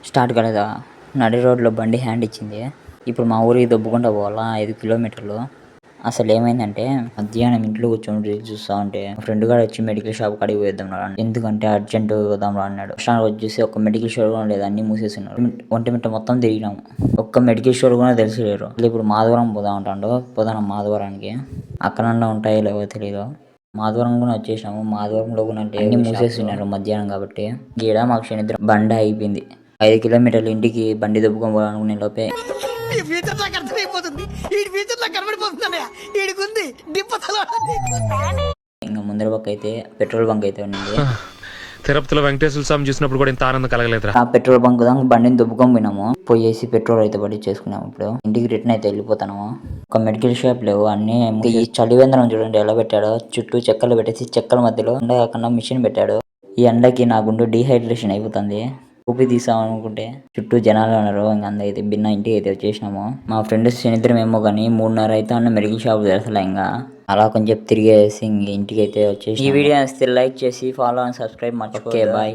Start కాలేదా? నడి రోడ్లో బండి హ్యాండ్ ఇచ్చింది. ఇప్పుడు మా ఊరికి దొబ్బుకుంటా పోవాలా 5 కిలోమీటర్లు. అసలు ఏమైందంటే మధ్యాహ్నం ఇంట్లో కూర్చొని రీల్స్ చూస్తూ ఉంటే ఫ్రెండ్ గాడు వచ్చి మెడికల్ షాప్ కాడికి పోయేద్దాం రా, ఎందుకంటే అర్జెంట్ పోదాం రా అన్నాడు. స్టాండ్ వచ్చి చూసి ఒక్క మెడికల్ స్టోర్ కూడా లేదు, అన్ని మూసేస్తున్నారు. ఒంటిమిట్ట మొత్తం తిరిగినాము, ఒక్క మెడికల్ స్టోర్ కూడా తెలియలేరు. ఇప్పుడు మాధవరం పోదాం అంటాడు. పోదాం మాధవరానికి, అక్కడన్నా ఉంటాయో లేవో తెలియదు. మాధవరం కూడా వచ్చేసినాము. మాధవరంలో కూడా అంటే అన్ని మూసేస్తున్నారు మధ్యాహ్నం కాబట్టి. గీడ మాకు శనిద్రం బండి అయిపోయింది. 5 కిలోమీటర్లు ఇంటికి బండి దొబ్బుకొని పోవాలనుకునే లోపే ఇంకా ముందర పక్క అయితే పెట్రోల్ బంక్ అయితే ఉంది. తిరుపతిలో వెంకటేశ్వర స్వామి చూసినప్పుడు కూడా ఇంత ఆనందం కలగలేదురా. ఆ పెట్రోల్ బంక్ దాకా బండిని దుబ్బుకొని పోయినాము. పోయేసి పెట్రోల్ అయితే పట్టించేసుకున్నాము. ఇప్పుడు ఇంటికి రిటర్న్ అయితే వెళ్ళిపోతాము. ఒక మెడికల్ షాప్ లేవు, అన్ని ఈ చలివేంద్రం చూడండి ఎలా పెట్టాడో. చుట్టూ చెక్కలు పెట్టేసి చెక్కల మధ్యలో ఎండ కాకుండా మిషన్ పెట్టాడు. ఈ ఎండకి నా గుండె డీహైడ్రేషన్ అయిపోతుంది. ఊపి తీసాం అనుకుంటే చుట్టూ జనాలు ఉన్నారు. ఇంకా అందరైతే బిన్న ఇంటికి అయితే వచ్చేసినాము. మా ఫ్రెండ్స్ శనిద్రం ఏమో కానీ 3:30 అయితే అన్న మెడికల్ షాప్ తెరసలే. ఇంకా అలా కొంచెం తిరిగేసి ఇంక ఇంటికి అయితే వచ్చేసి. ఈ వీడియో నచ్చితే లైక్ చేసి ఫాలో అండ్ సబ్స్క్రైబ్ మర్చిపోకే. బాయ్.